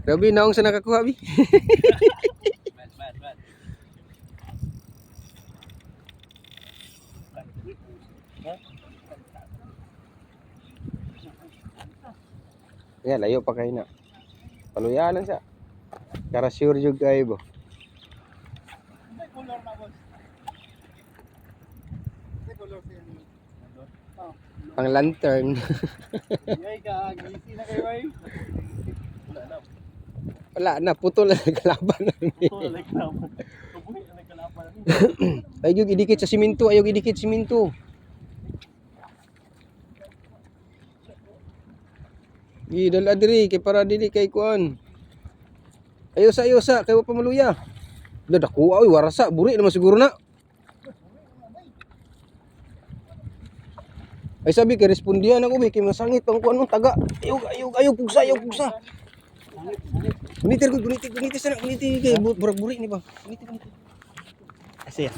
Grabe naong sa nakakuha bi. Bad. Ya, layo pa kayo na. Paluyanan siya. Kara sure jud kayo bo. May color na boss. May color siya. Oh. Pang lantern. Yay ka, gisi na kayo ay. Wala na, putol na kalaban na. Ito na nagkalaban. Kabuhi na nagkalaban. Ayog idikit sa simento, ayog idikit simento. Dala diri kay para dili kay kuan. Ayosa kay wa pamaluya. Dadako ay warasa, buri naman siguro na. Ay sabi kay respondihan ako kay masangit ang kuan mong taga. Ayog pugsa. Guniti sana, guniti kay burag buri ni ba. Guniti. Asya.